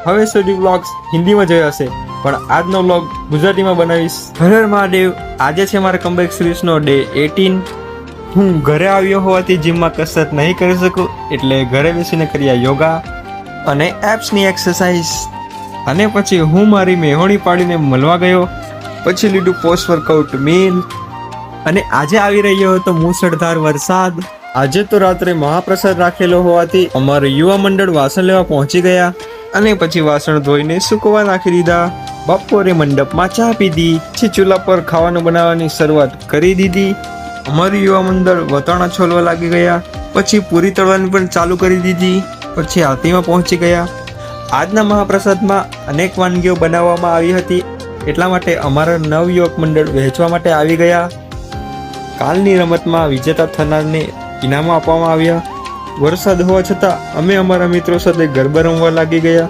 હવે સુધી વ્લોગ્સ હિન્દીમાં જોયા હશે, પણ આજનો વ્લોગ ગુજરાતીમાં બનાવીશ. હર હર મહાદેવ. આજે છે મારા કમબેક સિરીઝનો ડે 18. હું ઘરે આવ્યો હોવાથી જીમમાં કસરત નહીં કરી શકું, એટલે ઘરે બેસીને કર્યા યોગા અને એપ્સની એક્સરસાઇઝ. અને પછી હું મારી મેહોણી પાડીને મળવા ગયો. પછી લીધું પોસ્ટ વર્કઆઉટ મીલ. અને આજે આવી રહ્યો હતો મુસળધાર વરસાદ. આજે તો રાત્રે મહાપ્રસાદ રાખેલો હોવાથી અમારું યુવા મંડળ વાસણ લેવા પહોંચી ગયા. અને પછી વાસણ ધોઈને સૂકવા નાખી દીધા. બપોરે મંડપમાં ચા પીધી. પછી ચૂલા પર ખાવાનું બનાવવાની શરૂઆત કરી દીધી. અમારું યુવા મંડળ વટાણા છોલવા લાગી ગયા. પછી પૂરી તળવાની પણ ચાલુ કરી દીધી. પછી આરતીમાં પહોંચી ગયા. આજના મહાપ્રસાદમાં અનેક વાનગીઓ બનાવવામાં આવી હતી, એટલા માટે અમારા નવયુવક મંડળ વહેંચવા માટે આવી ગયા. કાલની રમતમાં વિજેતા થનારને ઇનામો આપવામાં આવ્યા. વરસાદ હોવા છતાં અમે અમારા મિત્રો સાથે ગરબા રમવા લાગી ગયા.